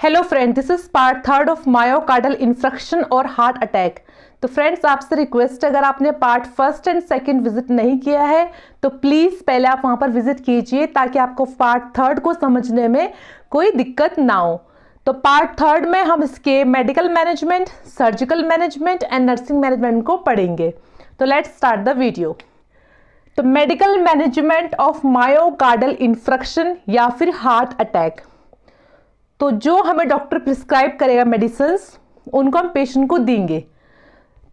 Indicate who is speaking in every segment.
Speaker 1: Hello friend, this is part third of myocardial infarction और heart attack. तो friends, आपसे request, अगर आपने part first and second visit नहीं किया है तो प्लीज पहले आप वहां पर विजिट कीजिए ताकि आपको पार्ट थर्ड को समझने में कोई दिक्कत ना हो। तो पार्ट थर्ड में हम इसके medical management, surgical management and nursing management को पढ़ेंगे। तो लेट्स स्टार्ट द वीडियो। तो मेडिकल मैनेजमेंट ऑफ मायोकार्डियल इंफ्रक्शन या फिर हार्ट अटैक, तो जो हमें डॉक्टर प्रिस्क्राइब करेगा मेडिसिन, उनको हम पेशेंट को देंगे।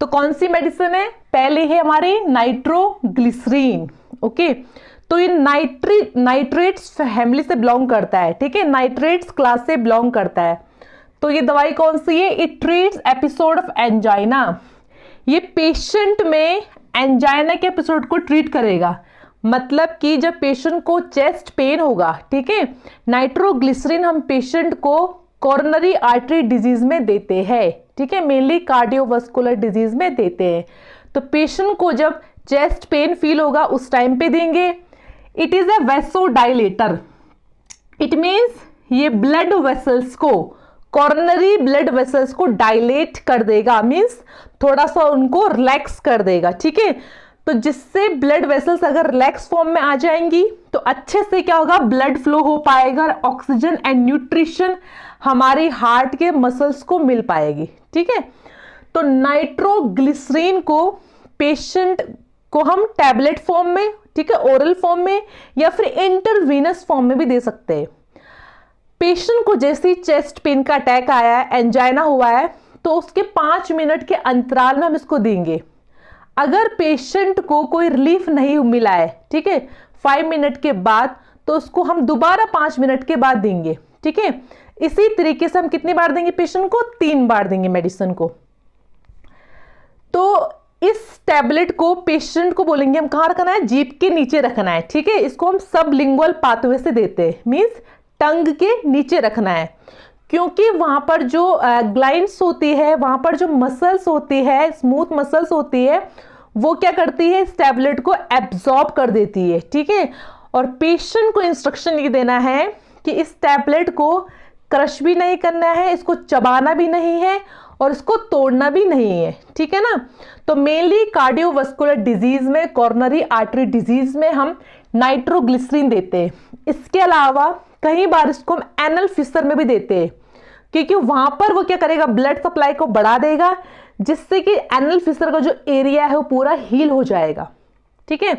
Speaker 1: तो कौन सी मेडिसिन है? पहले है हमारी नाइट्रोग्लिसरीन। ओके, तो ये नाइट्रेट्स फैमिली से बिलोंग करता है। ठीक है, नाइट्रेट्स क्लास से बिलोंग करता है। तो ये दवाई कौन सी है? It treats episode of angina. ये पेशेंट में एंजाइना के एपिसोड को ट्रीट करेगा। मतलब कि जब पेशेंट को चेस्ट पेन होगा, ठीक है, नाइट्रोग्लिसरीन हम पेशेंट को कोरोनरी आर्टरी डिजीज में देते हैं। ठीक है, मेनली कार्डियोवास्कुलर डिजीज में देते हैं। तो पेशेंट को जब चेस्ट पेन फील होगा उस टाइम पे देंगे। It is a vasodilator. It means ये ब्लड वेसल्स को, कोरोनरी ब्लड वेसल्स को डायलेट कर देगा, मीन्स थोड़ा सा उनको रिलैक्स कर देगा। ठीक है, तो जिससे ब्लड वेसल्स अगर रिलैक्स फॉर्म में आ जाएंगी तो अच्छे से क्या होगा, ब्लड फ्लो हो पाएगा, ऑक्सीजन एंड न्यूट्रिशन हमारे हार्ट के मसल्स को मिल पाएगी। ठीक है, तो नाइट्रोग्लिसरीन को पेशेंट को हम टैबलेट फॉर्म में, ठीक है, ओरल फॉर्म में या फिर इंटरवीनस फॉर्म में भी दे सकते हैं। पेशेंट को जैसे ही चेस्ट पेन का अटैक आया है, एंजाइना हुआ है, तो उसके 5 मिनट के अंतराल में हम इसको देंगे। अगर पेशेंट को कोई रिलीफ नहीं मिला है, ठीक है, 5 मिनट के बाद, तो उसको हम दोबारा 5 मिनट के बाद देंगे। ठीक है, इसी तरीके से हम कितनी बार देंगे पेशेंट को? 3 बार देंगे मेडिसिन को। तो इस टैबलेट को पेशेंट को बोलेंगे हम कहाँ रखना है? जीभ के नीचे रखना है। ठीक है, इसको हम सबलिंगुअल पाथवे से देते हैं, मीन्स टंग के नीचे रखना है, क्योंकि वहां पर जो ग्लाइंड्स होती है, वहां पर जो मसल्स होती है, स्मूथ मसल्स होती है, वो क्या करती है, इस टैबलेट को एब्जॉर्ब कर देती है। ठीक है, और पेशेंट को इंस्ट्रक्शन ये देना है कि इस टैबलेट को क्रश भी नहीं करना है, इसको चबाना भी नहीं है और इसको तोड़ना भी नहीं है। ठीक है ना। तो मेनली कार्डियोवास्कुलर डिजीज में, कोरोनरी आर्टरी डिजीज में हम नाइट्रोग्लिसरीन देते हैं। इसके अलावा कई बार इसको हम एनल फिशर में भी देते हैं, क्योंकि वहां पर वो क्या करेगा, ब्लड सप्लाई को बढ़ा देगा, जिससे कि एनल फिशर का जो एरिया है वो पूरा हील हो जाएगा। ठीक है,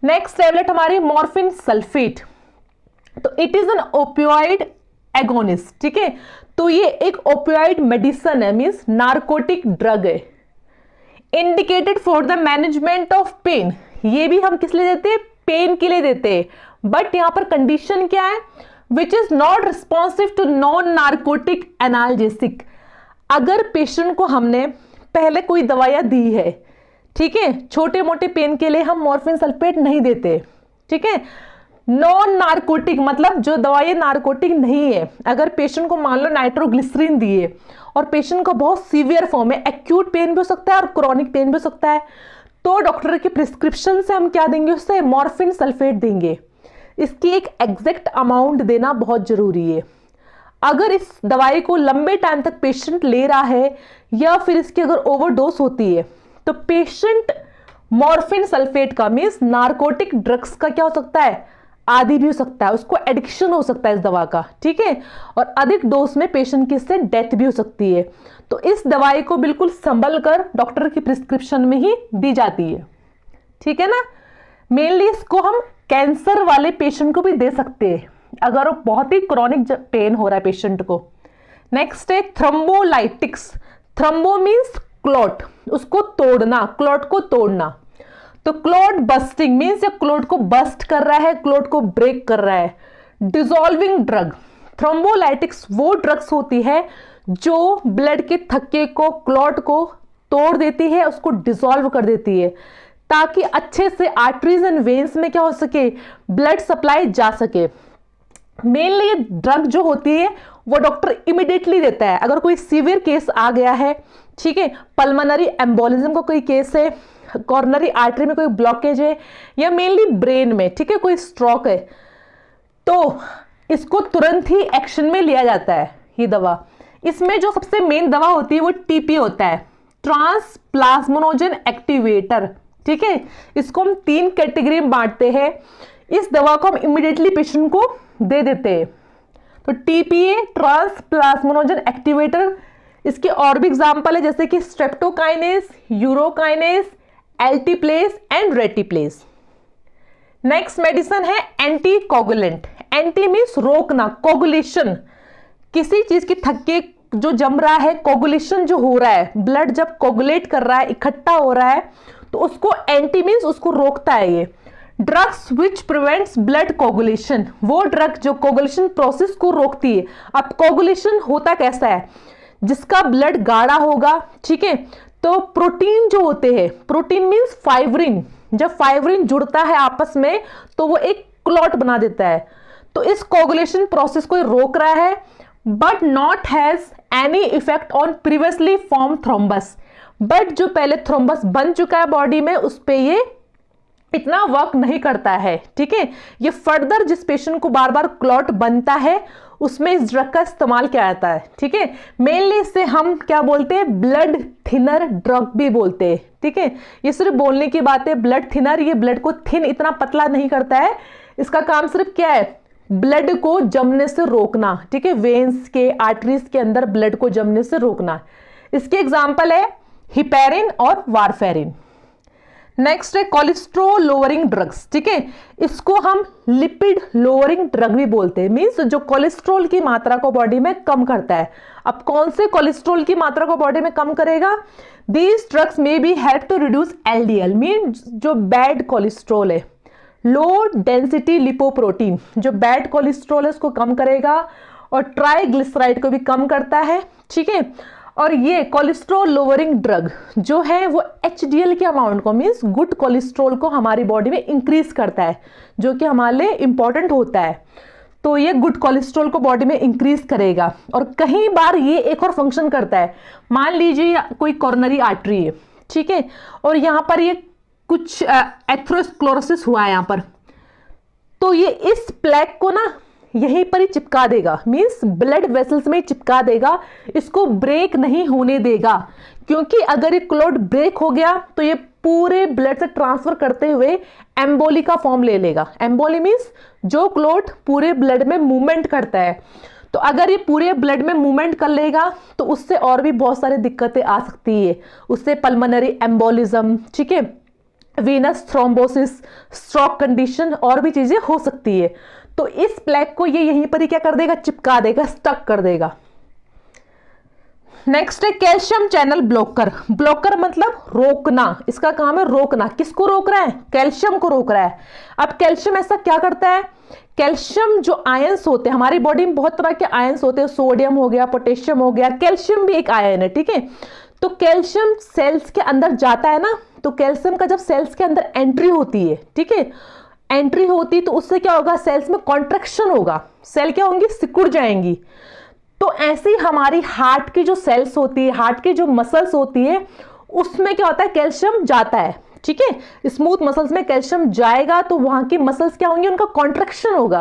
Speaker 1: नेक्स्ट टैबलेट हमारी मॉर्फिन सल्फेट। तो it is an opioid agonist. ठीक है, तो ये एक ओपियोइड मेडिसिन है, मींस नार्कोटिक ड्रग है, indicated for the management of pain. ये भी हम किस लिए देते हैं? पेन के लिए देते हैं, बट यहां पर कंडीशन क्या है? Which is not responsive to non narcotic analgesic. अगर पेशेंट को हमने पहले कोई दवाइयां दी है, ठीक है, छोटे मोटे पेन के लिए हम मॉर्फिन सल्फेट नहीं देते। ठीक है, नॉन नार्कोटिक मतलब जो दवाइयां नार्कोटिक नहीं है, अगर पेशेंट को मान लो नाइट्रोग्लिसरीन दिए और पेशेंट का बहुत सीवियर फॉर्म है, एक्यूट पेन भी हो सकता है और क्रॉनिक पेन भी हो सकता है, तो डॉक्टर की प्रिस्क्रिप्शन से हम क्या देंगे, उससे मॉर्फिन सल्फेट देंगे। इसकी एक एग्जैक्ट अमाउंट देना बहुत जरूरी है। अगर इस दवाई को लंबे टाइम तक पेशेंट ले रहा है या फिर इसकी अगर ओवरडोज होती है, तो पेशेंट मॉर्फिन सल्फेट का, मींस नार्कोटिक ड्रग्स का क्या हो सकता है, आदी भी हो सकता है, उसको एडिक्शन हो सकता है इस दवा का। ठीक है, और अधिक डोज में पेशेंट की इससे डेथ भी हो सकती है। तो इस दवाई को बिल्कुल संभल कर डॉक्टर की प्रिस्क्रिप्शन में ही दी जाती है। ठीक है ना। मेनली इसको हम कैंसर वाले पेशेंट को भी दे सकते हैं अगर वो बहुत ही क्रॉनिक पेन हो रहा है पेशेंट को। नेक्स्ट है थ्रोम्बोलाइटिक्स। थ्रोम्बो मीन्स क्लॉट, उसको तोड़ना, क्लॉट को तोड़ना। तो क्लॉट बस्टिंग मीन्स ये क्लॉट को बस्ट कर रहा है, क्लॉट को ब्रेक कर रहा है। Dissolving drug. थ्रोम्बोलाइटिक्स वो ड्रग्स होती है जो ब्लड के थक्के को, क्लॉट को तोड़ देती है, उसको डिसॉल्व कर देती है, ताकि अच्छे से आर्टरीज एंड वेन्स में क्या हो सके, ब्लड सप्लाई जा सके। मेनली ये ड्रग जो होती है वो डॉक्टर इमिडिएटली देता है। अगर कोई सीवियर केस आ गया है, ठीक है, पल्मोनरी एम्बोलिज्म का कोई केस है, कोरोनरी आर्टरी में कोई ब्लॉकेज है, या मेनली ब्रेन में, ठीक है, कोई स्ट्रोक है, तो इसको तुरंत ही एक्शन में लिया जाता है। ये दवा, इसमें जो सबसे मेन दवा होती है वो टीपी होता है, ट्रांस प्लाज्मोनोजन एक्टिवेटर। ठीक है, इसको हम 3 कैटेगरी में बांटते हैं। इस दवा को हम इमीडिएटली पेशेंट को दे देते हैं। तो टीपीए ट्रांस प्लाज्मोनोजन एक्टिवेटर, इसके और भी एग्जाम्पल है जैसे कि streptokinase, urokinase, alteplase and reteplase. Next medicine है एंटीकोगुलेंट। एंटी मीन्स रोकना, कोगुलेशन, किसी चीज की थक्के जो जम रहा है, कोगुलेशन जो हो रहा है, ब्लड जब कोगुलेट कर रहा है, इकट्ठा हो रहा है, तो उसको एंटी मीन्स उसको रोकता है। ये drugs which prevents blood coagulation, वो ड्रग जो कोगुलेशन प्रोसेस को रोकती है। अब कोगुलेशन होता कैसा है, जिसका ब्लड गाढ़ा होगा, ठीक है, तो प्रोटीन जो होते हैं, प्रोटीन मीन्स फाइब्रिन, जब फाइब्रिन जुड़ता है आपस में तो वो एक क्लॉट बना देता है। तो इस कोगुलेशन प्रोसेस को रोक रहा है, but not has any effect on previously form thrombus. But जो पहले थ्रोम्बस बन चुका है बॉडी में, उस पे ये इतना वर्क नहीं करता है। ठीक है, ये फर्दर जिस पेशेंट को बार बार क्लॉट बनता है उसमें इस ड्रग का इस्तेमाल किया जाता है। ठीक है, मेनली इसे हम क्या बोलते हैं, ब्लड थिनर ड्रग भी बोलते हैं। ठीक है, ये सिर्फ बोलने की बात है, ब्लड थिनर, ये ब्लड को थिन, इतना पतला नहीं करता है। इसका काम सिर्फ क्या है, ब्लड को जमने से रोकना। ठीक है, वेन्स के, आर्टरीज के अंदर ब्लड को जमने से रोकना। इसके एग्जाम्पल है हिपेरिन और वारफेरिन। नेक्स्ट है कोलेस्ट्रॉल लोअरिंग ड्रग्स। ठीक है, इसको हम लिपिड लोअरिंग ड्रग भी बोलते हैं, मीन्स जो कोलेस्ट्रॉल की मात्रा को बॉडी में कम करता है। अब कौन से कोलेस्ट्रॉल की मात्रा को बॉडी में कम करेगा, these drugs may be help to reduce LDL, means जो बैड कोलेस्ट्रॉल है, लो डेंसिटी लिपोप्रोटीन, जो बैड कोलेस्ट्रॉल है उसको कम करेगा, और ट्राइग्लिसराइड को भी कम करता है। ठीक है, और ये कोलेस्ट्रॉल लोअरिंग ड्रग जो है वो एचडीएल के अमाउंट को, मीन्स गुड कोलेस्ट्रॉल को हमारी बॉडी में इंक्रीज करता है, जो कि हमारे लिए इंपॉर्टेंट होता है। तो ये गुड कोलेस्ट्रॉल को बॉडी में इंक्रीज करेगा। और कई बार ये एक और फंक्शन करता है, मान लीजिए कोई कॉर्नरी आर्टरी है, ठीक है, और यहाँ पर ये कुछ एथेरोस्क्लेरोसिस हुआ है यहाँ पर, तो ये इस प्लेक को ना यहीं पर ही चिपका देगा, मींस ब्लड वेसल्स में चिपका देगा, इसको ब्रेक नहीं होने देगा। क्योंकि अगर ये क्लॉट ब्रेक हो गया तो ये पूरे ब्लड से ट्रांसफर करते हुए एम्बोली का फॉर्म ले लेगा। एम्बोली मींस जो क्लॉट पूरे ब्लड में मूवमेंट करता है। तो अगर ये पूरे ब्लड में मूवमेंट कर लेगा तो उससे और भी बहुत सारी दिक्कतें आ सकती है। उससे पल्मोनरी एम्बोलिज्म, ठीक है, वीनस थ्रोम्बोसिस, स्ट्रोक कंडीशन और भी चीजें हो सकती है। तो इस प्लेक को ये यहीं पर ही क्या कर देगा, चिपका देगा, स्टक कर देगा। नेक्स्ट है कैल्शियम चैनल ब्लॉकर। ब्लॉकर मतलब रोकना, इसका काम है रोकना। किसको रोक रहा है, कैल्शियम को रोक रहा है। अब कैल्शियम ऐसा क्या करता है, कैल्शियम जो आयंस होते हैं, हमारी बॉडी में बहुत तरह के आयंस होते हैं, सोडियम हो गया, पोटेशियम हो गया, कैल्शियम भी एक आयन है। ठीक है, तो कैल्शियम सेल्स के अंदर जाता है ना, तो कैल्शियम का जब सेल्स के अंदर एंट्री होती है, ठीक है, एंट्री होती तो उससे क्या होगा, सेल्स में कॉन्ट्रैक्शन होगा, सेल क्या होंगी, सिकुड़ जाएंगी। तो ऐसे ही हमारी हार्ट की जो सेल्स होती है, हार्ट की जो मसल्स होती है, उसमें क्या होता है, कैल्शियम जाता है। ठीक है, स्मूथ मसल्स में कैल्शियम जाएगा तो वहां की मसल्स क्या होंगी, उनका कॉन्ट्रैक्शन होगा।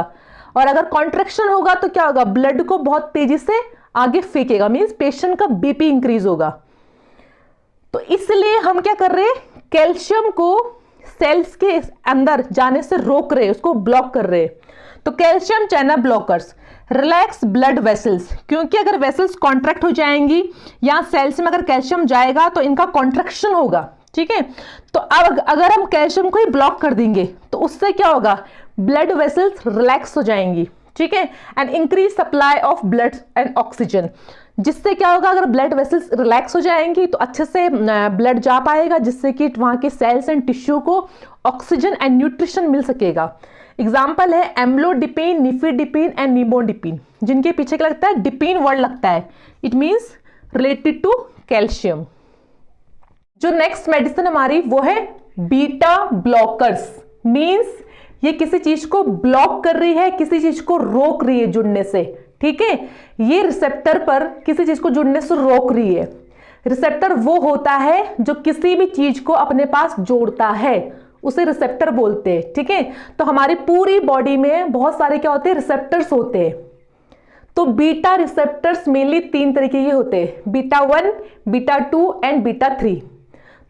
Speaker 1: और अगर कॉन्ट्रैक्शन होगा तो क्या होगा, ब्लड को बहुत तेजी से आगे फेंकेगा, मीन्स पेशेंट का बीपी इंक्रीज होगा। तो इसलिए हम क्या कर रहे हैं, कैल्शियम को सेल्स के अंदर जाने से रोक रहे, उसको ब्लॉक कर रहे। तो calcium channel blockers relax blood vessels, क्योंकि अगर वेसल्स कॉन्ट्रैक्ट हो जाएंगी या सेल्स में अगर कैल्शियम जाएगा तो इनका कॉन्ट्रैक्शन होगा। ठीक है, तो अब अगर हम कैल्शियम को ही ब्लॉक कर देंगे तो उससे क्या होगा, ब्लड वेसल्स रिलैक्स हो जाएंगी। ठीक है, and increase supply of blood and oxygen, जिससे क्या होगा, अगर ब्लड वेसल्स रिलैक्स हो जाएंगी तो अच्छे से ब्लड जा पाएगा, जिससे कि वहां के सेल्स एंड टिश्यू को ऑक्सीजन एंड न्यूट्रिशन मिल सकेगा। एग्जाम्पल है एम्लोडिपिन, निफिडिपिन एंड निमोडिपिन, जिनके पीछे क्या लगता है, डिपिन वर्ड लगता है, it means related to calcium. जो नेक्स्ट मेडिसिन हमारी वो है बीटा ब्लॉकर्स, मीन्स ये किसी चीज को ब्लॉक कर रही है, किसी चीज को रोक रही है जुड़ने से। ठीक है, ये रिसेप्टर पर किसी चीज को जुड़ने से रोक रही है। रिसेप्टर वो होता है जो किसी भी चीज को अपने पास जोड़ता है, उसे रिसेप्टर बोलते हैं। ठीक है, तो हमारी पूरी बॉडी में बहुत सारे क्या होते हैं, रिसेप्टर्स होते हैं। तो बीटा रिसेप्टर्स मेनली 3 तरीके के होते हैं, बीटा 1, बीटा 2 एंड बीटा 3।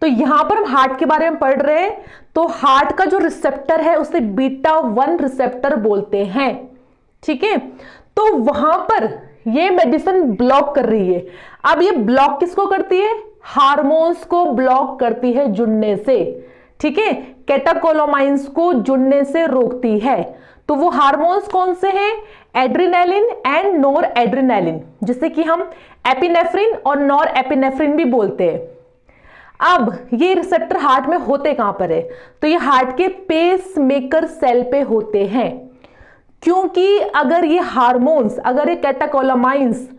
Speaker 1: तो यहां पर हम हार्ट के बारे में पढ़ रहे हैं, तो हार्ट का जो रिसेप्टर है उसे बीटा 1 रिसेप्टर बोलते हैं, ठीक है। तो वहां पर ये मेडिसिन ब्लॉक कर रही है। अब ये ब्लॉक किसको करती है? हार्मोन्स को ब्लॉक करती है जुड़ने से, ठीक है। कैटेकोलामाइंस को जुड़ने से रोकती है। तो वो हार्मोन्स कौन से हैं? एड्रेनालिन एंड नोर एड्रेनालिन, जिसे कि हम एपिनेफ्रिन और नॉर एपिनेफ्रिन भी बोलते हैं। अब ये रिसेप्टर हार्ट में होते कहां पर है? तो ये हार्ट के पेस मेकर सेल पे होते हैं, क्योंकि अगर ये हार्मोन्स, अगर ये कैटेकोलामाइंस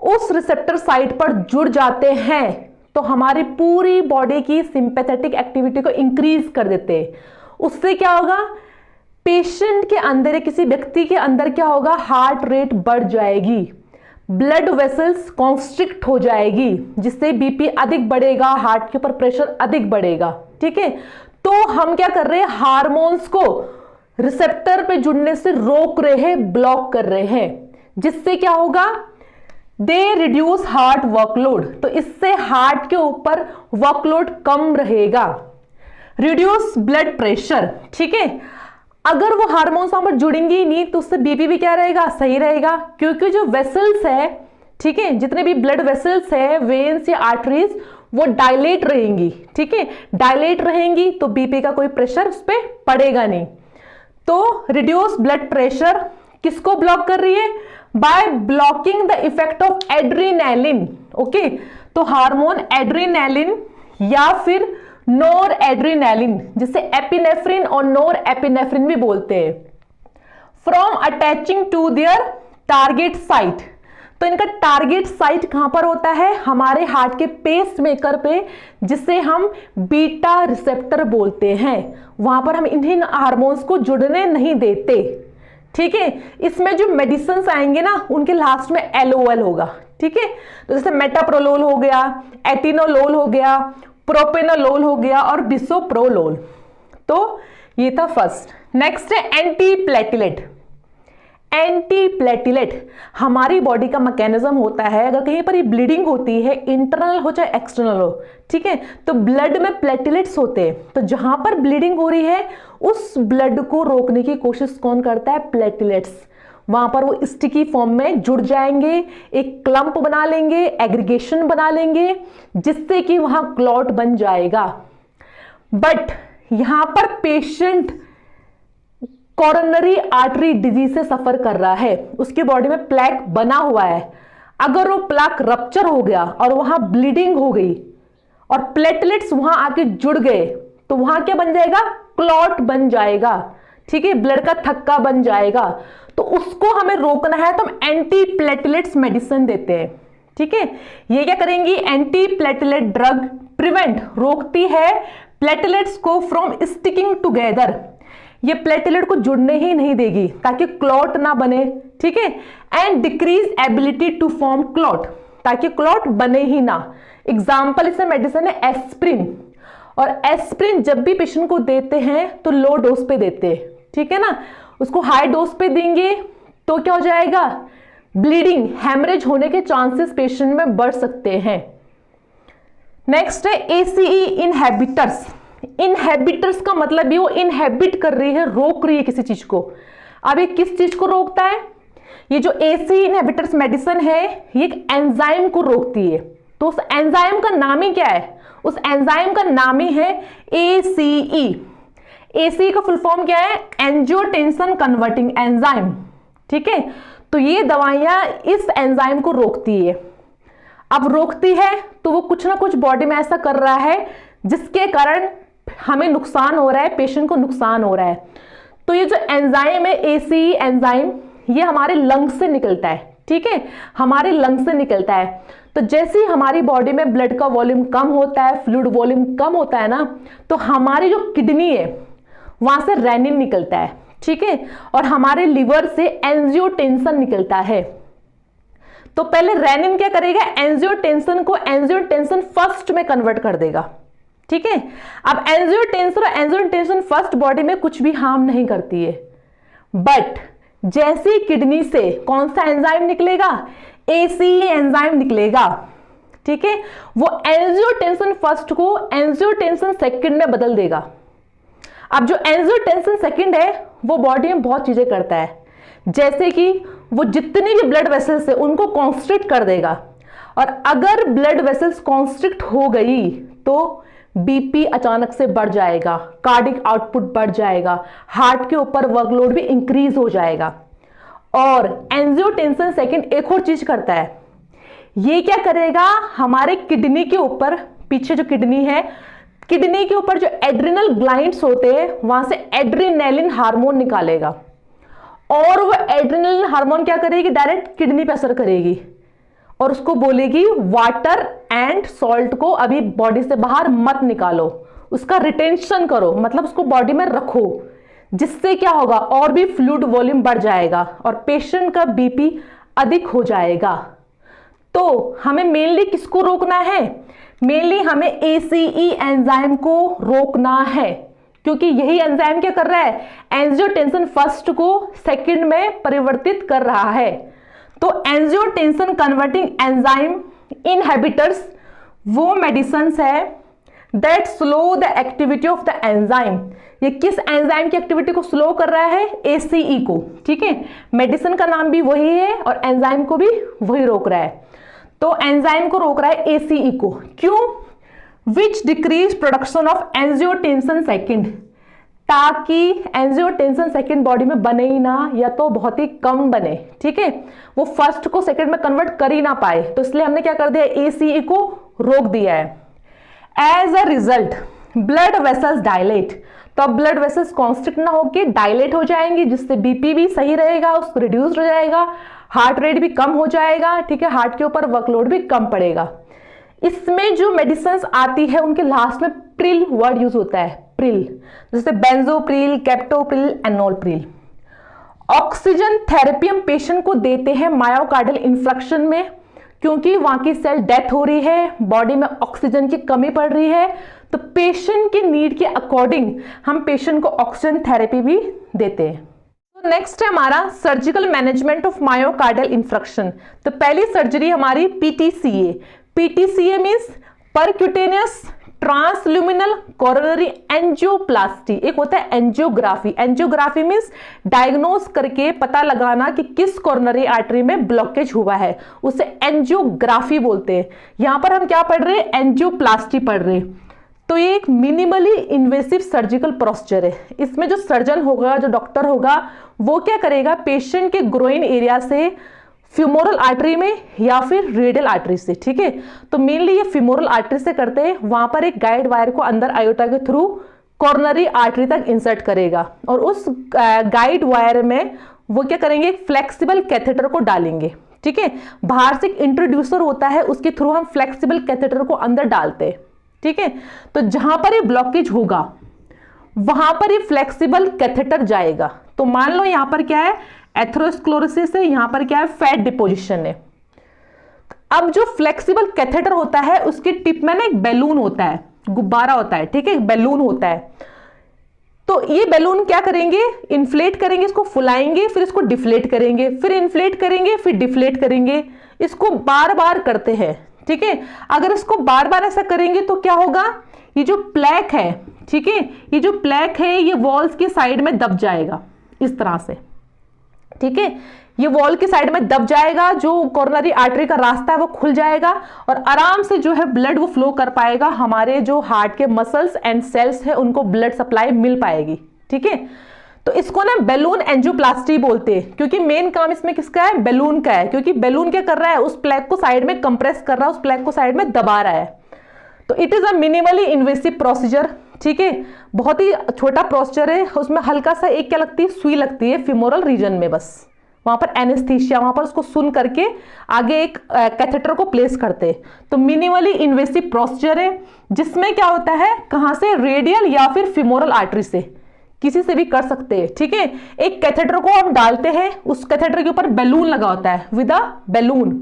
Speaker 1: उस रिसेप्टर साइट पर जुड़ जाते हैं तो हमारी पूरी बॉडी की सिंपैथेटिक एक्टिविटी को इंक्रीज कर देते हैं। उससे क्या होगा? पेशेंट के अंदर या किसी व्यक्ति के अंदर क्या होगा? हार्ट रेट बढ़ जाएगी, ब्लड वेसल्स कॉन्स्ट्रिक्ट हो जाएगी, जिससे बीपी अधिक बढ़ेगा, हार्ट के ऊपर प्रेशर अधिक बढ़ेगा, ठीक है। तो हम क्या कर रहे हैं? हार्मोन्स को रिसेप्टर पे जुड़ने से रोक रहे हैं, ब्लॉक कर रहे हैं, जिससे क्या होगा? They reduce heart workload. तो इससे हार्ट के ऊपर वर्कलोड कम रहेगा। रिड्यूस ब्लड प्रेशर, ठीक है। अगर वो हार्मोन्स वहां पर जुड़ेंगे नहीं तो उससे बीपी भी क्या रहेगा? सही रहेगा, क्योंकि जो वेसल्स है, ठीक है, जितने भी ब्लड वेसल्स है, वेन्स या आर्टरीज, वो डायलेट रहेंगी, ठीक है। डायलेट रहेंगी तो बीपी का कोई प्रेशर उस पर पड़ेगा नहीं। तो रिड्यूस ब्लड प्रेशर किसको ब्लॉक कर रही है? By blocking the effect of adrenaline, okay. तो हार्मोन एड्रेनालिन या फिर नोर एड्रेनालिन, जिसे एपिनेफ्रिन और नोर एपिनेफ्रिन भी बोलते हैं, from attaching to their target site. तो इनका टारगेट साइट कहां पर होता है? हमारे हार्ट के पेस मेकर पे, जिसे हम बीटा रिसेप्टर बोलते हैं। वहां पर हम इन्हीं हार्मोन्स को जुड़ने नहीं देते, ठीक है। इसमें जो मेडिसिन आएंगे ना, उनके लास्ट में LOL होगा, ठीक है। तो जैसे मेटाप्रोलोल हो गया, एटिनोलोल हो गया, प्रोपेनोलोल हो गया और बिसोप्रोलोल। तो ये था फर्स्ट। नेक्स्ट है एंटी प्लेटलेट। एंटी प्लेटलेट हमारी बॉडी का मैकेनिज्म होता है, अगर कहीं पर ये ब्लीडिंग होती है, इंटरनल हो चाहे एक्सटर्नल हो, ठीक है, तो ब्लड में प्लेटलेट्स होते हैं। तो जहां पर ब्लीडिंग हो रही है उस ब्लड को रोकने की कोशिश कौन करता है? प्लेटलेट्स। वहां पर वो स्टिकी फॉर्म में जुड़ जाएंगे, एक क्लंप बना लेंगे, एग्रीगेशन बना लेंगे, जिससे कि वहां क्लॉट बन जाएगा। बट यहां पर पेशेंट कोरोनरी आर्टरी डिजीज से सफर कर रहा है, उसकी बॉडी में प्लेक बना हुआ है। अगर वो प्लेक रप्चर हो गया और वहां ब्लीडिंग हो गई और प्लेटलेट्स वहां आके जुड़ गए, तो वहां क्या बन जाएगा? क्लॉट बन जाएगा, ठीक है, ब्लड का थक्का बन जाएगा। तो उसको हमें रोकना है तो हम एंटी प्लेटलेट्स मेडिसिन देते हैं, ठीक है। ये क्या करेंगी? एंटी प्लेटलेट ड्रग प्रिवेंट, रोकती है प्लेटलेट्स को फ्रॉम स्टिकिंग टुगेदर। ये प्लेटलेट को जुड़ने ही नहीं देगी ताकि क्लॉट ना बने, ठीक है। And decrease ability to form clot, ताकि क्लॉट बने ही ना। एग्जाम्पल इसमें मेडिसिन है एस्प्रिन, और एस्प्रिन जब भी पेशेंट को देते हैं तो लो डोज पे देते हैं, ठीक है ना। उसको हाई डोज पे देंगे तो क्या हो जाएगा? ब्लीडिंग, हैमरेज होने के चांसेस पेशेंट में बढ़ सकते हैं। नेक्स्ट है ACE इनहेबिटर्स। इनहेबिटर्स का मतलब ये वो इनहेबिट कर रही है, रोक रही है किसी चीज को। अब ये किस चीज को रोकता है? ये जो ACE इनहेबिटर्स मेडिसिन है, ये एक एंजाइम को रोकती है। तो उस एंजाइम का नाम ही क्या है? उस एंजाइम का नाम ही है ACE। ACE का फुल फॉर्म क्या है? एंजियोटेंसिन कन्वर्टिंग एंजाइम, ठीक है। तो ये दवाइयां इस एंजाइम को रोकती है। अब रोकती है तो वो कुछ ना कुछ बॉडी में ऐसा कर रहा है जिसके कारण हमें नुकसान हो रहा है, पेशेंट को नुकसान हो रहा है। तो ये जो एंजाइम है ACE एंजाइम, ये हमारे लंग्स से निकलता है, ठीक है, हमारे लंग्स से निकलता है। तो जैसे ही हमारी बॉडी में ब्लड का वॉल्यूम कम होता है, फ्लूइड वॉल्यूम कम होता है ना, तो हमारी जो किडनी है वहां से रेनिन निकलता है, ठीक है, और हमारे लिवर से एंजियोटेंसिन निकलता है। तो पहले रेनिन क्या करेगा? एंजियोटेंसिन को एंजियोटेंसिन फर्स्ट में कन्वर्ट कर देगा, ठीक है। अब एंजियोटेंसिन और एंजियोटेंसिन फर्स्ट बॉडी में कुछ भी हार्म नहीं करती है, बट जैसे किडनी से कौन सा एंजाइम निकलेगा, ACE एंजाइम निकलेगा, ठीक है, वो एंजियोटेंसिन फर्स्ट को एंजियोटेंसिन सेकंड में बदल देगा। अब जो एंजियोटेंसिन सेकंड है वो बॉडी में बहुत चीजें करता है, जैसे कि वो जितनी भी ब्लड वेसल्स है उनको कॉन्स्ट्रिक्ट कर देगा, और अगर ब्लड वेसल्स कॉन्स्ट्रिक्ट हो गई तो बीपी अचानक से बढ़ जाएगा, कार्डिक आउटपुट बढ़ जाएगा, हार्ट के ऊपर वर्कलोड भी इंक्रीज हो जाएगा। और एंजियोटेंसिन सेकंड एक और चीज करता है, ये क्या करेगा, हमारे किडनी के ऊपर, पीछे जो किडनी है, किडनी के ऊपर जो एड्रिनल ग्लैंड्स होते हैं वहां से एड्रिनेलिन हार्मोन निकालेगा, और वो एड्रिनलिन हार्मोन क्या करेगी, डायरेक्ट किडनी पे असर करेगी और उसको बोलेगी वाटर एंड सॉल्ट को अभी बॉडी से बाहर मत निकालो, उसका रिटेंशन करो, मतलब उसको बॉडी में रखो, जिससे क्या होगा, और भी फ्लूइड वॉल्यूम बढ़ जाएगा और पेशेंट का बीपी अधिक हो जाएगा। तो हमें मेनली किसको रोकना है, मेनली हमें ACE एंजाइम को रोकना है, क्योंकि यही एंजाइम क्या कर रहा है, एंजियोटेंसिन फर्स्ट को सेकंड में परिवर्तित कर रहा है। तो एंजियोटेंसिन कन्वर्टिंग एंजाइम इनहिबिटर्स वो मेडिसिन्स है that slow the activity of the enzyme. ये किस एंजाइम की एक्टिविटी को स्लो कर रहा है, ACE को, ठीक है, मेडिसिन का नाम भी वही है और एंजाइम को भी वही रोक रहा है। तो एंजाइम को रोक रहा है ACE को, क्यों, which decrease production of angiotensin second, ताकि एंजियोटेंसिन सेकंड बॉडी में बने ही ना, या तो बहुत ही कम बने, ठीक है, वो फर्स्ट को सेकंड में कन्वर्ट कर ही ना पाए, तो इसलिए हमने क्या कर दिया, ACE को रोक दिया है। As a result blood vessels dilate, तो अब ब्लड वेसल्स कॉन्स्ट्रिक्ट ना होकर डायलेट हो जाएंगी, जिससे बीपी भी सही रहेगा, उसको रिड्यूस हो जाएगा, हार्ट रेट भी कम हो जाएगा, ठीक है, हार्ट के ऊपर वर्कलोड भी कम पड़ेगा। इसमें जो मेडिसिन आती है उनके लास्ट में प्रिल वर्ड यूज होता है, प्रिल, जैसे बेंजोप्रिल, कैप्टोप्रिल, एनोलप्रिल। ऑक्सीजन थेरेपी हम पेशेंट को देते हैं मायोकार्डियल इंफ्रक्शन में, क्योंकि वहां की सेल डेथ हो रही है, बॉडी में ऑक्सीजन की कमी पड़ रही है, तो पेशेंट की नीड के अकॉर्डिंग हम पेशेंट को ऑक्सीजन थेरेपी भी देते हैं। तो नेक्स्ट है हमारा सर्जिकल मैनेजमेंट ऑफ मायोकार्डियल इंफ्रक्शन। तो पहली सर्जरी हमारी PTCA। PTCA means percutaneous transluminal coronary angioplasty. एक होता है एंजियोग्राफी। एंजियोग्राफी मीन्स डायग्नोज करके पता लगाना कि किस कोरोनरी आर्टरी में ब्लॉकेज हुआ है, उसे एंजियोग्राफी बोलते हैं। यहां पर हम क्या पढ़ रहे हैं, एंजियोप्लास्टी पढ़ रहे हैं। तो ये एक मिनिमली इन्वेसिव सर्जिकल प्रोसीजर है। इसमें जो सर्जन होगा, जो डॉक्टर होगा, वो क्या करेगा, पेशेंट के ग्रोइन एरिया से फ्यूमोरल आर्टरी में या फिर रेडियल आर्टरी से, ठीक है, तो मेनली ये फ्यूमोरल आर्टरी से करते हैं। वहां पर एक गाइड वायर को अंदर आयोटा के थ्रू कॉर्नरी आर्टरी तक इंसर्ट करेगा, और उस गाइड वायर में वो क्या करेंगे, फ्लेक्सिबल कैथेटर को डालेंगे, ठीक है, बाहर से एक इंट्रोड्यूसर होता है, उसके थ्रू हम फ्लेक्सिबल कैथेटर को अंदर डालते हैं, ठीक है। तो जहां पर ये ब्लॉकेज होगा वहां पर ये फ्लेक्सिबल कैथेटर जाएगा। तो मान लो यहां पर क्या है, एथेरोस्क्लेरोसिस है, यहां पर क्या है, फैट डिपोजिशन है। अब जो फ्लेक्सिबल कैथेटर होता है उसकी टिप में ना एक बैलून होता है, गुब्बारा होता है, ठीक है, एक बैलून होता है। तो ये बैलून क्या करेंगे, इन्फ्लेट करेंगे, इसको फुलाएंगे, फिर इसको डिफ्लेट करेंगे, फिर इन्फ्लेट करेंगे, फिर डिफ्लेट करेंगे, इसको बार बार करते हैं, ठीक है। अगर इसको बार बार ऐसा करेंगे तो क्या होगा, ये जो प्लेक है, ठीक है, ये जो प्लेक है ये वॉल्स के साइड में दब जाएगा इस तरह से, ठीक है, ये वॉल के साइड में दब जाएगा, जो कोरोनरी आर्टरी का रास्ता है वो खुल जाएगा और आराम से जो है ब्लड वो फ्लो कर पाएगा, हमारे जो हार्ट के मसल्स एंड सेल्स है उनको ब्लड सप्लाई मिल पाएगी, ठीक है। तो इसको ना बैलून एंजियोप्लास्टी बोलते हैं, क्योंकि मेन काम इसमें किसका है, बैलून का है, क्योंकि बैलून क्या कर रहा है, उस प्लेक को साइड में कंप्रेस कर रहा है, उस प्लेक को साइड में दबा रहा है। तो it is a minimally invasive procedure, ठीक है, बहुत ही छोटा प्रोसीजर है, उसमें हल्का सा एक क्या लगती है, सुई लगती है फिमोरल रीजन में, बस वहां पर एनेस्थीसिया, वहां पर उसको सुन करके आगे एक कैथेटर को प्लेस करते हैं। तो मिनिमली इन्वेसिव प्रोसीजर है, जिसमें क्या होता है, कहां से, रेडियल या फिर फिमोरल आर्टरी से, किसी से भी कर सकते हैं, ठीक है। एक कैथेटर को हम डालते हैं, उस कैथेटर के ऊपर बैलून लगा होता है, विद अ बैलून,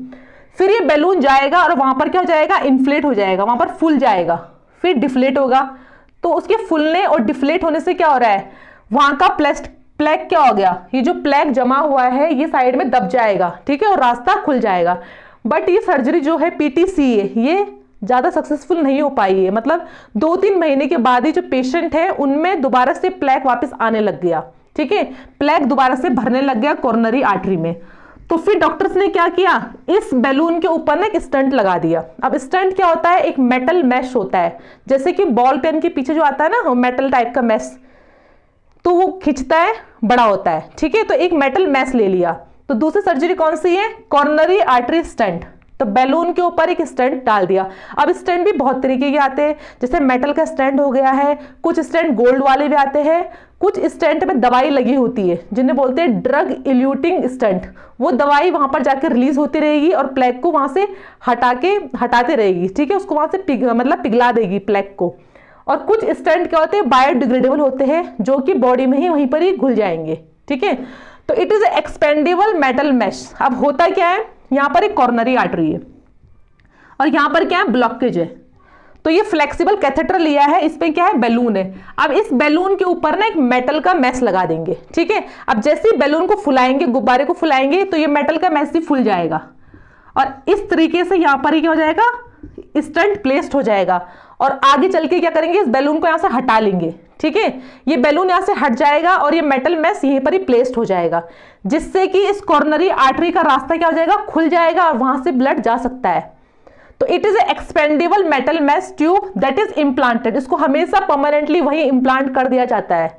Speaker 1: फिर ये बैलून जाएगा और वहां पर क्या हो जाएगा, इन्फ्लेट हो जाएगा, वहां पर फूल जाएगा, फिर डिफ्लेट होगा। तो उसके फूलने और डिफ्लेट होने से क्या हो रहा है, वहां का प्लेग क्या हो गया, ये जो प्लेग जमा हुआ है ये साइड में दब जाएगा, ठीक है, और रास्ता खुल जाएगा। बट ये सर्जरी जो है PTCA ये ज़्यादा सक्सेसफुल नहीं हो पाई है, मतलब 2-3 महीने के बाद ही जो पेशेंट है उनमें दोबारा से प्लेग वापस आने लग गया, ठीक है, प्लेग दोबारा से भरने लग गया कोरोनरी आर्टरी में। तो फिर डॉक्टर्स ने क्या किया, इस बैलून के ऊपर ना एक स्टंट लगा दिया। अब स्टंट क्या होता है, एक मेटल मैश होता है, जैसे कि बॉल पेन के पीछे जो आता है ना मेटल टाइप का मैश, तो वो खिंचता है, बड़ा होता है, ठीक है, तो एक मेटल मैश ले लिया। तो दूसरी सर्जरी कौन सी है, कोरोनरी आर्टरी स्टंट। तो बैलून के ऊपर एक स्टेंट डाल दिया। अब स्टेंट भी बहुत तरीके के आते हैं, जैसे मेटल का स्टेंट हो गया है, कुछ स्टेंट गोल्ड वाले भी आते हैं, कुछ स्टेंट में दवाई लगी होती है जिन्हें बोलते हैं ड्रग इल्यूटिंग स्टेंट। वो दवाई वहां पर जाकर रिलीज होती रहेगी और प्लेग को वहां से हटाते रहेगी, ठीक है, उसको वहां से पिघला देगी प्लेग को। और कुछ स्टेंट क्या होते हैं, बायोडिग्रेडेबल होते हैं, जो कि बॉडी में ही वहीं पर ही घुल जाएंगे, ठीक है। तो it is expandable metal mesh. अब होता क्या है, यहां पर एक कोरोनरी आर्टरी है और यहां पर क्या है, ब्लॉकेज है। तो ये फ्लेक्सिबल कैथेटर लिया है, इस पे क्या है, बैलून है। अब इस बैलून के ऊपर ना एक मेटल का मैश लगा देंगे, ठीक है। अब जैसे ही बैलून को फुलाएंगे, गुब्बारे को फुलाएंगे, तो ये मेटल का मैश भी फुल जाएगा और इस तरीके से यहां पर ही क्या हो जाएगा, स्टंट प्लेस्ड हो जाएगा। और आगे चल के क्या करेंगे, इस बैलून को यहां से हटा लेंगे, ठीक है, ये बैलून यहां से हट जाएगा और ये मेटल मैश यहीं पर ही प्लेस्ड हो जाएगा, जिससे कि इस कोरोनरी आर्टरी का रास्ता क्या हो जाएगा, खुल जाएगा और वहां से ब्लड जा सकता है। तो it is expandable metal mesh tube that is implanted. इसको हमेशा परमानेंटली वही इम्प्लांट कर दिया जाता है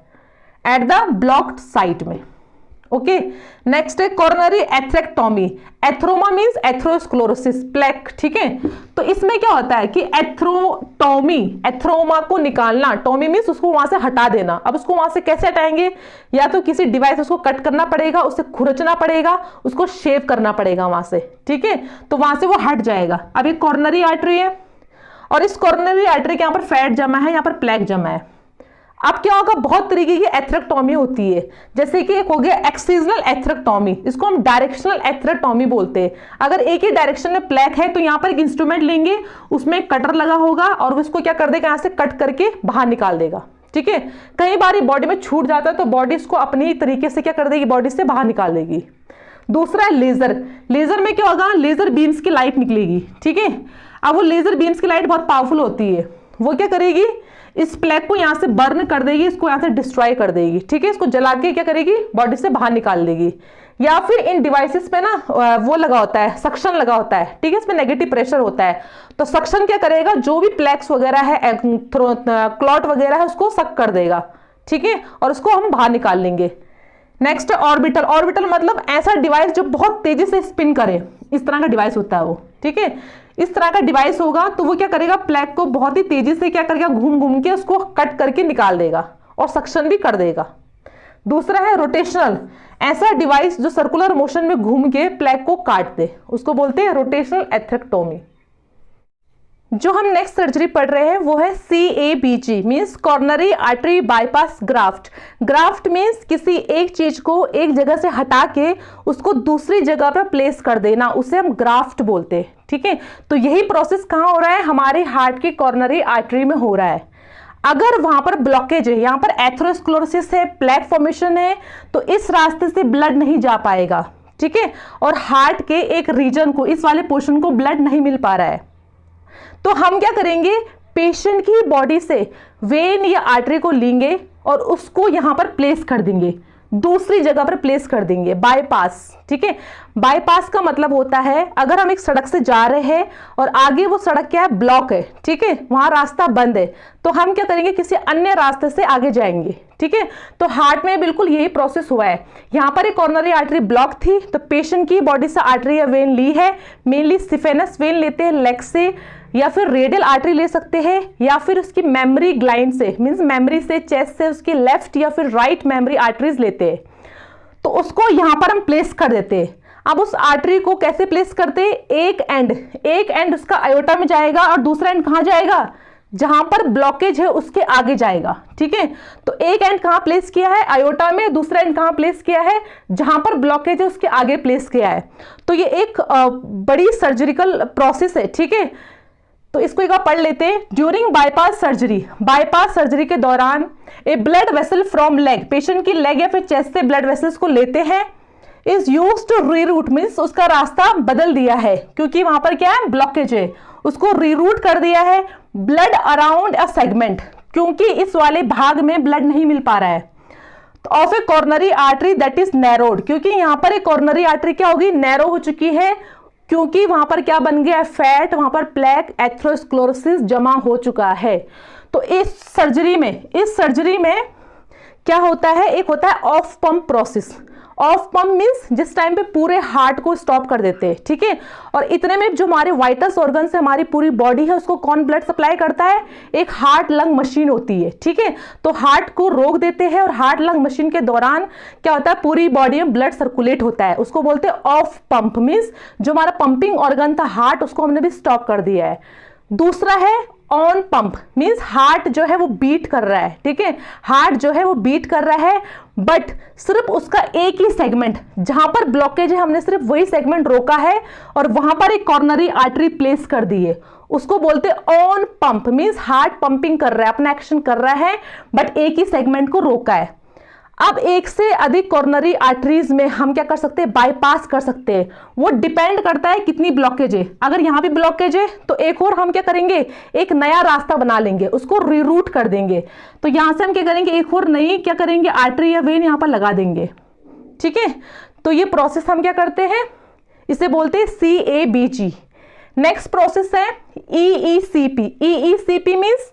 Speaker 1: एट द ब्लॉक्ड साइट में। ओके, नेक्स्ट है coronary atherectomy. Atheroma means atherosclerosis plaque, ठीक है। तो इसमें क्या होता है कि एथ्रोमा को निकालना, टोमी मींस उसको वहां से हटा देना। अब उसको वहां से कैसे हटाएंगे, या तो किसी डिवाइस उसको कट करना पड़ेगा, उससे खुरचना पड़ेगा, उसको शेव करना पड़ेगा वहां से, ठीक है, तो वहां से वो हट जाएगा। अब ये कोरोनरी आर्टरी है और इस कोरोनरी आर्टरी के यहाँ पर फैट जमा है, यहाँ पर प्लेग जमा है। अब क्या होगा, बहुत तरीके की एथ्रेक्टोमी होती है, जैसे कि एक हो गया एक्सिजनल एथ्रेक्टोमी, इसको हम डायरेक्शनल एथ्रेक्टोमी बोलते हैं। अगर एक ही डायरेक्शन में प्लेग है तो यहाँ पर एक इंस्ट्रूमेंट लेंगे, उसमें कटर लगा होगा और उसको क्या कर देगा, यहाँ से कट करके बाहर निकाल देगा, ठीक है। कई बार बॉडी में छूट जाता है तो बॉडी इसको अपनी तरीके से क्या कर देगी, बॉडी से बाहर निकाल देगी। दूसरा है लेजर। लेजर में क्या होगा, लेजर बीम्स की लाइट निकलेगी, ठीक है। अब वो लेजर बीम्स की लाइट बहुत पावरफुल होती है, वो क्या करेगी, इस प्लेग को यहां से बर्न कर देगी, इसको यहां से डिस्ट्रॉय कर देगी, ठीक है, इसको जला के क्या करेगी, बॉडी से बाहर निकाल देगी। या फिर इन डिवाइसेस पे ना वो लगा होता है, सक्शन लगा होता है, ठीक है, इसमें नेगेटिव प्रेशर होता है, तो सक्शन क्या करेगा, जो भी प्लेग्स वगैरह है, क्लॉट वगैरह है, उसको सक कर देगा, ठीक है, और उसको हम बाहर निकाल लेंगे। नेक्स्ट है ऑर्बिटल। ऑर्बिटल मतलब ऐसा डिवाइस जो बहुत तेजी से स्पिन करे, इस तरह का डिवाइस होता है वो, ठीक है। इस तरह का डिवाइस होगा तो वो क्या करेगा, प्लेग को बहुत ही तेजी से क्या करेगा, घूम घूम के उसको कट करके निकाल देगा और सक्शन भी कर देगा। दूसरा है रोटेशनल। ऐसा डिवाइस जो सर्कुलर मोशन में घूम के प्लेग को काट दे, उसको बोलते हैं रोटेशनल एथ्रेक्टोमी। जो हम नेक्स्ट सर्जरी पढ़ रहे हैं वो है CABG means coronary artery bypass graft. Graft means किसी एक चीज को एक जगह से हटा के उसको दूसरी जगह पर प्लेस कर देना, उसे हम ग्राफ्ट बोलते हैं, ठीक है। तो यही प्रोसेस कहाँ हो रहा है, हमारे हार्ट की कोरोनरी आर्टरी में हो रहा है। अगर वहां पर ब्लॉकेज है, यहाँ पर एथ्रोस्क्लेरोसिस है, प्लेग फॉर्मेशन है, तो इस रास्ते से ब्लड नहीं जा पाएगा, ठीक है, और हार्ट के एक रीजन को, इस वाले पोर्शन को ब्लड नहीं मिल पा रहा है। तो हम क्या करेंगे, पेशेंट की बॉडी से वेन या आर्टरी को लेंगे और उसको यहां पर प्लेस कर देंगे, दूसरी जगह पर प्लेस कर देंगे, बाईपास, ठीक है। बाईपास का मतलब होता है अगर हम एक सड़क से जा रहे हैं और आगे वो सड़क क्या है, ब्लॉक है, ठीक है, वहां रास्ता बंद है, तो हम क्या करेंगे, किसी अन्य रास्ते से आगे जाएंगे, ठीक है। तो हार्ट में बिल्कुल यही प्रोसेस हुआ है। यहाँ पर एक कोरोनरी आर्टरी ब्लॉक थी, तो पेशेंट की बॉडी से आर्टरी या वेन ली है, मेनली सिफेनस वेन लेते हैं लेग से, या फिर रेडियल आर्टरी ले सकते हैं, या फिर उसकी मेमोरी ग्लाइंड से मींस मेमोरी से, चेस्ट से उसकी लेफ्ट या फिर राइट मेमोरी आर्टरीज लेते हैं, तो उसको यहां पर हम प्लेस कर देते हैं। अब उस आर्टरी को कैसे प्लेस करते हैं, एक एंड उसका आयोटा में जाएगा और दूसरा एंड कहां जाएगा, जहां पर ब्लॉकेज है उसके आगे जाएगा, ठीक है। तो एक एंड कहां प्लेस किया है, आयोटा में, दूसरा एंड कहां प्लेस किया है, जहां पर ब्लॉकेज है उसके आगे प्लेस किया है। तो ये एक बड़ी सर्जिकल प्रोसेस है, ठीक है। तो इसको एक बार पढ़ लेते हैं। ड्यूरिंग बाईपास सर्जरी के दौरान a blood vessel from leg, patient की लेग या फिर चेस्ट से ब्लड वेसल्स को लेते हैं, is use to reroute, means उसका रास्ता बदल दिया है क्योंकि वहां पर क्या है, ब्लॉकेज है, उसको रीरूट कर दिया है। ब्लड अराउंड अ सेगमेंट, क्योंकि इस वाले भाग में ब्लड नहीं मिल पा रहा है, of A coronary artery that is narrowed, क्योंकि यहां पर एक कॉर्नरी आर्टरी क्या होगी, नैरो हो चुकी है, क्योंकि वहां पर क्या बन गया है, फैट, वहां पर प्लेक एथेरोस्क्लेरोसिस जमा हो चुका है। तो इस सर्जरी में क्या होता है, एक होता है of pump process. Of pump means जिस टाइम पे पूरे हार्ट को स्टॉप कर देते हैं, ठीक है। और इतने में जो हमारे वाइटल्स ऑर्गन से हमारी पूरी बॉडी है उसको कौन ब्लड सप्लाई करता है, एक हार्ट लंग मशीन होती है, ठीक है। तो हार्ट को रोक देते हैं और हार्ट लंग मशीन के दौरान क्या होता है, पूरी बॉडी में ब्लड सर्कुलेट होता है, उसको बोलते हैं ऑफ पंप। मीन्स जो हमारा पंपिंग ऑर्गन था हार्ट, उसको हमने भी स्टॉप कर दिया है। दूसरा है ऑन पंप, मीन्स हार्ट जो है वो बीट कर रहा है, ठीक है, हार्ट जो है वो बीट कर रहा है, बट सिर्फ उसका एक ही सेगमेंट, जहां पर ब्लॉकेज है हमने सिर्फ वही सेगमेंट रोका है और वहां पर एक कॉर्नरी आर्टरी प्लेस कर दी है, उसको बोलते हैं on pump. Means heart pumping कर रहा है, अपना एक्शन कर रहा है, बट एक ही सेगमेंट को रोका है। अब एक से अधिक कॉर्नरी आर्टरीज में हम क्या कर सकते हैं, बाईपास कर सकते हैं। वो डिपेंड करता है कितनी ब्लॉकेज है। अगर यहाँ भी ब्लॉकेज है तो एक और हम क्या करेंगे, एक नया रास्ता बना लेंगे, उसको रीरूट कर देंगे। तो यहां से हम क्या करेंगे, एक और नई क्या करेंगे, आर्टरी या वेन यहां पर लगा देंगे, ठीक है। तो ये प्रोसेस हम क्या करते हैं, इसे बोलते हैं CABG। नेक्स्ट प्रोसेस है EECP। EECP means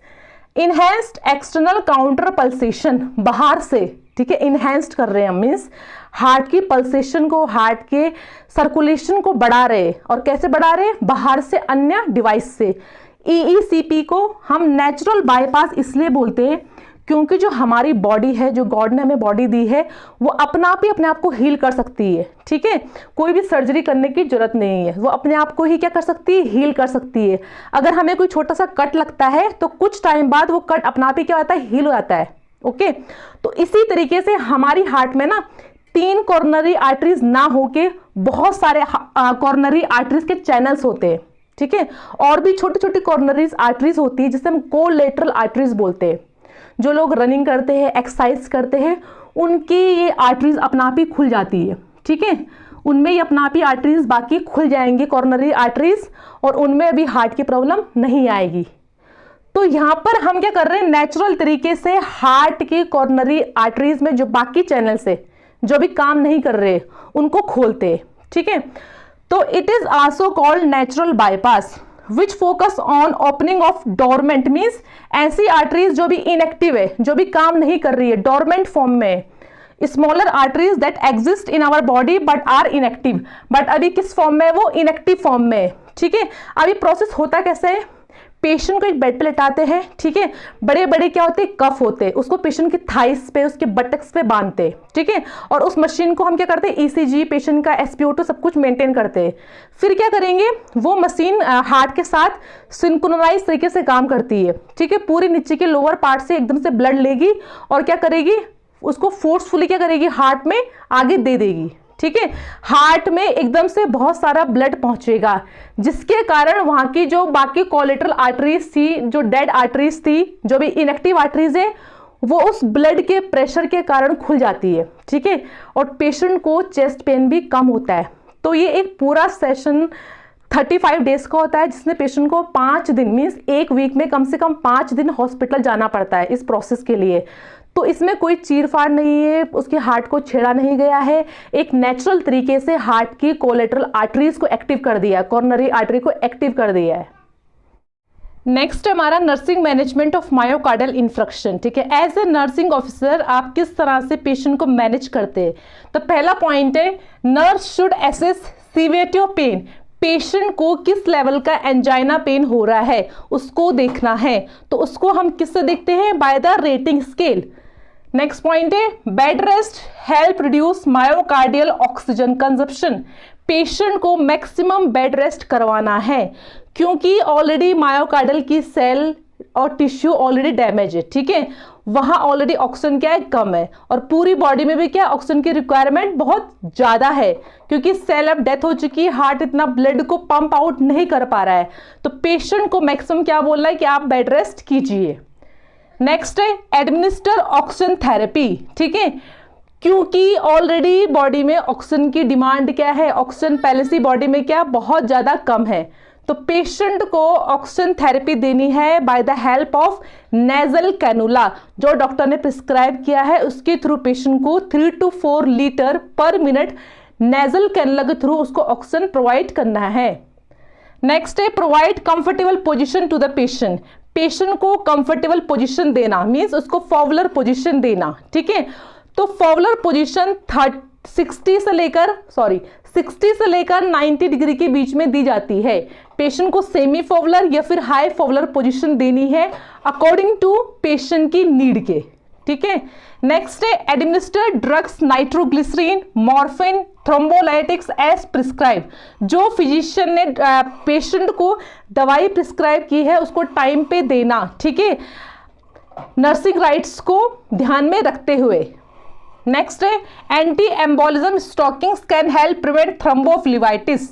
Speaker 1: enhanced external counter pulsation, बाहर से, ठीक है, इनहेंस्ड कर रहे हैं, मीन्स हार्ट की पल्सेशन को, हार्ट के सर्कुलेशन को बढ़ा रहे। और कैसे बढ़ा रहे, बाहर से, अन्य डिवाइस से। EECP को हम नेचुरल बाईपास इसलिए बोलते हैं क्योंकि जो हमारी बॉडी है, जो गॉड ने हमें बॉडी दी है, वो अपने आप को हील कर सकती है, ठीक है। कोई भी सर्जरी करने की जरूरत नहीं है, वो अपने आप को ही क्या कर सकती है, हील कर सकती है। अगर हमें कोई छोटा सा कट लगता है तो कुछ टाइम बाद वो कट अपना आप ही क्या होता है, हील हो जाता है, ओके। तो इसी तरीके से हमारी हार्ट में ना 3 कॉर्नरी आर्टरीज ना होके बहुत सारे कॉर्नरी आर्टरीज के चैनल्स होते हैं, ठीक है। और भी छोटी छोटी कॉर्नरी आर्टरीज होती है जिसे हम कोलेटरल आर्टरीज बोलते हैं। जो लोग रनिंग करते हैं, एक्सरसाइज करते हैं, उनकी ये आर्टरीज अपना आप ही खुल जाती है, ठीक है। उनमें ये अपना आप ही आर्टरीज बाकी खुल जाएंगी, कॉर्नरी आर्टरीज, और उनमें अभी हार्ट की प्रॉब्लम नहीं आएगी। तो यहां पर हम क्या कर रहे हैं, नेचुरल तरीके से हार्ट की कॉर्नरी आर्टरीज में जो बाकी चैनल्स है, जो भी काम नहीं कर रहे, उनको खोलते हैं, ठीक है। तो it is also called natural bypass which focus on opening of dormant, means ऐसी आर्टरीज जो भी इनएक्टिव है, जो भी काम नहीं कर रही है, डोरमेंट फॉर्म में, smaller arteries that exist in our body but are inactive, but अभी किस फॉर्म में है, वो इनएक्टिव फॉर्म में है, ठीक है। अभी प्रोसेस होता कैसे है, पेशेंट को एक बेड पे लेटाते हैं, ठीक है, बड़े बड़े क्या होते हैं, कफ होते हैं, उसको पेशेंट की थाइस पे, उसके बटक्स पे बांधते हैं, ठीक है। और उस मशीन को हम क्या करते हैं, ECG, पेशेंट का SpO2 सब कुछ मेंटेन करते हैं। फिर क्या करेंगे, वो मशीन हार्ट के साथ सिंक्रोनाइज तरीके से काम करती है, ठीक है। पूरी नीचे के लोअर पार्ट से एकदम से ब्लड लेगी और क्या करेगी, उसको फोर्सफुली क्या करेगी, हार्ट में आगे दे देगी, ठीक है। हार्ट में एकदम से बहुत सारा ब्लड पहुंचेगा, जिसके कारण वहां की जो बाकी कोलेटरल आर्टरीज थी, जो डेड आर्टरीज थी, जो भी इनएक्टिव आर्टरीज है, वो उस ब्लड के प्रेशर के कारण खुल जाती है, ठीक है। और पेशेंट को चेस्ट पेन भी कम होता है। तो ये एक पूरा सेशन 35 डेज का होता है, जिसमें पेशेंट को 5 दिन, मीन्स एक वीक में कम से कम 5 दिन हॉस्पिटल जाना पड़ता है इस प्रोसेस के लिए। तो इसमें कोई चीरफाड़ नहीं है, उसके हार्ट को छेड़ा नहीं गया है, एक नेचुरल तरीके से हार्ट की कोलेटरल आर्टरीज को एक्टिव कर दिया है, कॉर्नरी आर्टरी को एक्टिव कर दिया है। नेक्स्ट हमारा नर्सिंग मैनेजमेंट ऑफ मायोकार्डियल इंफ्रक्शन, ठीक है। एज ए नर्सिंग ऑफिसर आप किस तरह से पेशेंट को मैनेज करते हैं। तो पहला पॉइंट है, nurse should assess severity of pain, patient को किस लेवल का एंजाइना पेन हो रहा है उसको देखना है। तो उसको हम किससे देखते हैं, by the rating scale. Next point है, bed rest help reduce myocardial oxygen consumption, patient को मैक्सिमम बेड रेस्ट करवाना है क्योंकि ऑलरेडी मायोकार्डियल की सेल और टिश्यू ऑलरेडी डैमेज है, ठीक है। वहां ऑलरेडी ऑक्सीजन क्या है, कम है, और पूरी बॉडी में भी क्या ऑक्सीजन की रिक्वायरमेंट बहुत ज्यादा है, क्योंकि सेल अब डेथ हो चुकी है, हार्ट इतना ब्लड को पंप आउट नहीं कर पा रहा है। तो पेशेंट को मैक्सिमम क्या बोल रहा है कि आप बेड रेस्ट कीजिए। नेक्स्ट है एडमिनिस्टर ऑक्सीजन थेरेपी। ठीक है, क्योंकि ऑलरेडी बॉडी में ऑक्सीजन की डिमांड क्या है, ऑक्सीजन पहले से बॉडी में क्या बहुत ज्यादा कम है, तो पेशेंट को ऑक्सीजन थेरेपी देनी है by the help of nasal cannula, जो डॉक्टर ने प्रिस्क्राइब किया है उसके थ्रू पेशेंट को 3 to 4 litre per minute nasal cannula के थ्रू उसको ऑक्सीजन प्रोवाइड करना है। नेक्स्ट है provide comfortable position to the patient. Patient को कंफर्टेबल पोजीशन देना मींस उसको फॉवलर पोजीशन देना। ठीक है, तो फॉवलर पोजीशन 60 से लेकर 90 डिग्री के बीच में दी जाती है। पेशेंट को सेमी फॉवलर या फिर हाई फॉवलर पोजीशन देनी है अकॉर्डिंग टू पेशेंट की नीड के। ठीक है, नेक्स्ट है administer drugs nitroglycerin, morphine, thrombolytics as prescribe. जो फिजिशियन ने पेशेंट को दवाई प्रिस्क्राइब की है उसको टाइम पे देना। ठीक है, नर्सिंग राइट्स को ध्यान में रखते हुए। नेक्स्ट है anti embolism stockings can help prevent thrombophlebitis.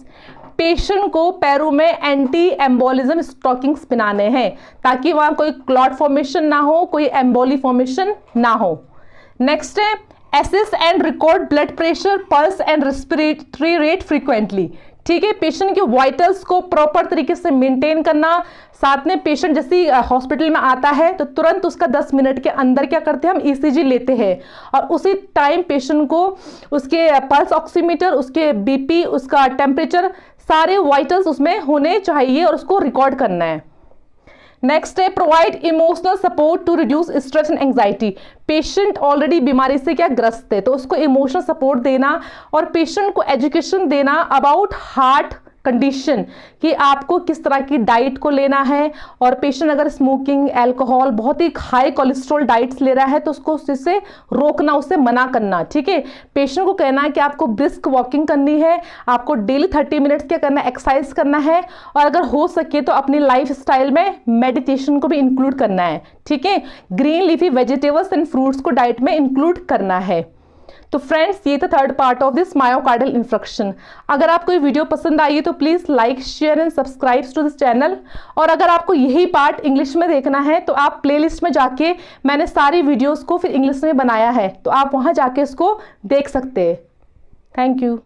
Speaker 1: Patient को पैरों में एंटी एम्बोलिज्म स्टॉकिंग्स पहनाने हैं ताकि वहां कोई क्लॉट फॉर्मेशन ना हो, कोई एम्बोली फॉर्मेशन ना हो। नेक्स्ट है assess and record blood pressure, pulse and respiratory rate frequently. ठीक है, पेशेंट के वाइटल्स को प्रॉपर तरीके से मेंटेन करना। साथ में पेशेंट जैसे हॉस्पिटल में आता है तो तुरंत उसका 10 मिनट के अंदर क्या करते हैं हम ईसीजी लेते हैं, और उसी टाइम पेशेंट को उसके पल्स ऑक्सीमीटर, उसके बीपी, उसका टेम्परेचर, सारे वाइटल्स उसमें होने चाहिए और उसको रिकॉर्ड करना है। नेक्स्ट है provide emotional support to reduce stress and anxiety. Patient already बीमारी से क्या ग्रस्त है तो उसको इमोशनल सपोर्ट देना और पेशेंट को एजुकेशन देना अबाउट हार्ट कंडीशन कि आपको किस तरह की डाइट को लेना है, और पेशेंट अगर स्मोकिंग, अल्कोहल, बहुत ही हाई कोलेस्ट्रॉल डाइट्स ले रहा है तो उसको उससे रोकना, उससे मना करना। ठीक है, पेशेंट को कहना है कि आपको ब्रिस्क वॉकिंग करनी है, आपको डेली 30 मिनट्स क्या करना है, एक्सरसाइज करना है, और अगर हो सके तो अपनी लाइफ स्टाइल में मेडिटेशन को भी इंक्लूड करना है। ठीक है, green leafy vegetables and fruits को डाइट में इंक्लूड करना है। तो फ्रेंड्स, ये था third part of this myocardial infarction. अगर आपको ये वीडियो पसंद आई है तो please like, share and subscribe to this channel. और अगर आपको यही पार्ट इंग्लिश में देखना है तो आप प्लेलिस्ट में जाके, मैंने सारी वीडियोस को फिर इंग्लिश में बनाया है तो आप वहां जाके इसको देख सकते हैं। Thank you.